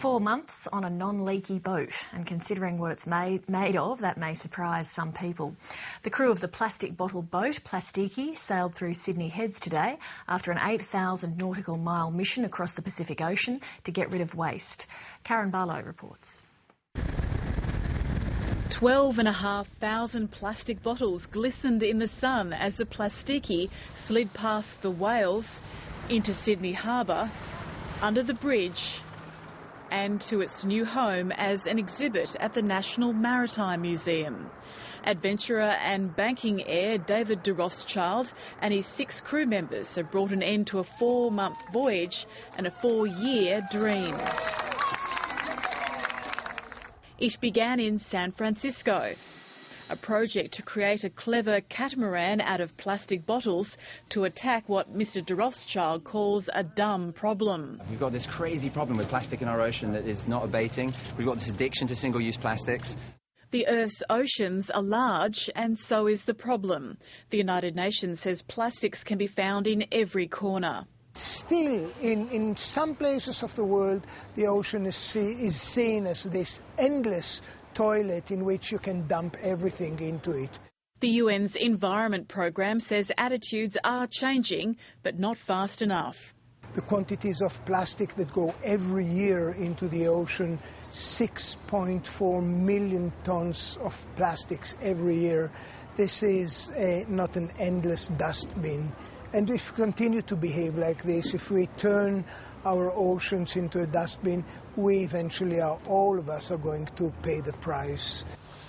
4 months on a non-leaky boat, and considering what it's made of, that may surprise some people. The crew of the plastic bottle boat Plastiki sailed through Sydney Heads today after an 8,000 nautical mile mission across the Pacific Ocean to get rid of waste. Karen Barlow reports. 12,500 plastic bottles glistened in the sun as the Plastiki slid past the whales into Sydney Harbour, under the bridge and to its new home as an exhibit at the National Maritime Museum. Adventurer and banking heir David de Rothschild and his 6 crew members have brought an end to a 4-month voyage and a 4-year dream. It began in San Francisco, a project to create a clever catamaran out of plastic bottles to attack what Mr de Rothschild calls a dumb problem. We've got this crazy problem with plastic in our ocean that is not abating. We've got this addiction to single-use plastics. The Earth's oceans are large and so is the problem. The United Nations says plastics can be found in every corner. Still, in some places of the world, the ocean is seen as this endless toilet in which you can dump everything into it. The UN's Environment Programme says attitudes are changing, but not fast enough. The quantities of plastic that go every year into the ocean, 6.4 million tonnes of plastics every year. This is not an endless dustbin. And if we continue to behave like this, if we turn our oceans into a dustbin, we eventually all of us are going to pay the price.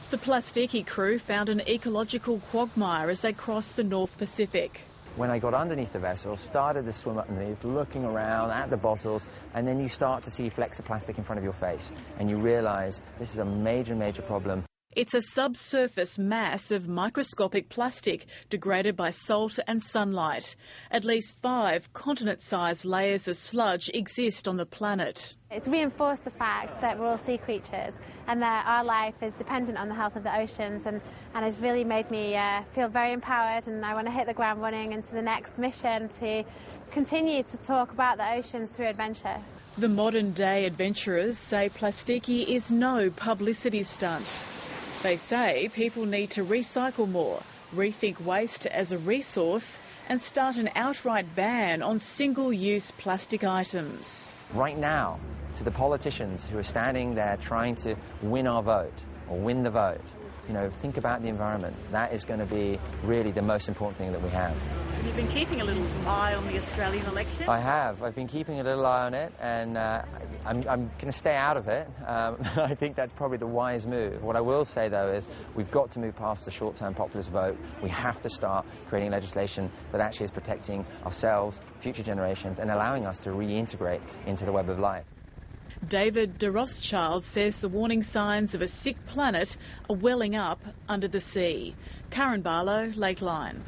The Plastiki crew found an ecological quagmire as they crossed the North Pacific. When I got underneath the vessel, started to swim underneath, looking around at the bottles, and then you start to see flecks of plastic in front of your face, and you realise this is a major, major problem. It's a subsurface mass of microscopic plastic degraded by salt and sunlight. At least 5 continent-sized layers of sludge exist on the planet. It's reinforced the fact that we're all sea creatures and that our life is dependent on the health of the oceans, and it's really made me feel very empowered, and I want to hit the ground running into the next mission to continue to talk about the oceans through adventure. The modern-day adventurers say Plastiki is no publicity stunt. They say people need to recycle more, rethink waste as a resource and start an outright ban on single-use plastic items. Right now, to the politicians who are standing there trying to win our vote or win the vote, think about the environment. That is going to be really the most important thing that we have. You've been keeping a little eye on the Australian election? I have. I've been keeping a little eye on it, and I'm going to stay out of it. I think that's probably the wise move. What I will say, though, is we've got to move past the short-term populist vote. We have to start creating legislation that actually is protecting ourselves, future generations, and allowing us to reintegrate into the web of life. David de Rothschild says the warning signs of a sick planet are welling up under the sea. Karen Barlow, Lateline.